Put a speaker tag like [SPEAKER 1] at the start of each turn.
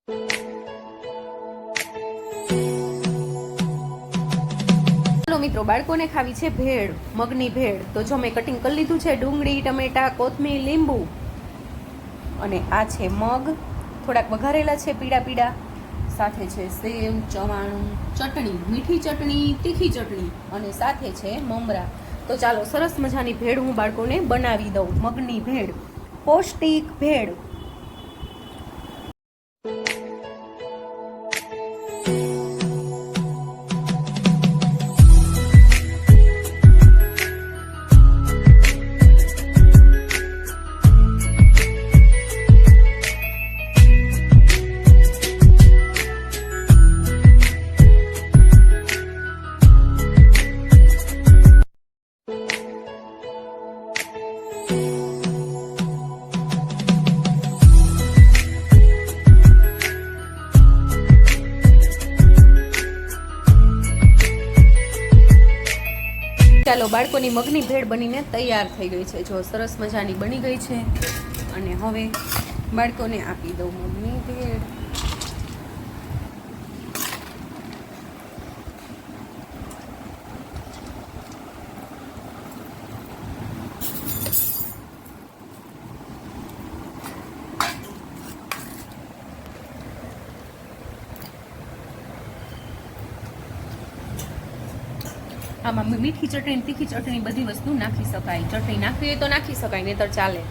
[SPEAKER 1] ચાલો મિત્રો, બાળકોને ખાવી છે ભેળ, મગની ભેળ. તો જો મેં કટિંગ કરી લીધું છે ડુંગળી, ટમેટા, કોથમીર, લીંબુ, અને આ છે મગ, થોડાક વઘારેલા છે પીળા પીળા, સાથે છે સેવ, ચવાણું, ચટણી, મીઠી ચટણી, તીખી ચટણી, અને સાથે છે મમરા. તો ચાલો સરસ મજાની ભેળ હું બાળકોને બનાવી દઉં. મગની ભેળ, પૌષ્ટિક ભેળ. ચાલો, બાળકોની મગની ભેળ બનીને તૈયાર થઈ ગઈ છે. જો સરસ મજાની બની ગઈ છે. અને હવે બાળકોને આપી દઉં મગની ભેળ. આમાં મીઠી ચટણી, તીખી ચટણી બધી વસ્તુ નાખી શકાય. ચટણી નાખવી હોય તો નાખી શકાય, નહીતર ચાલે.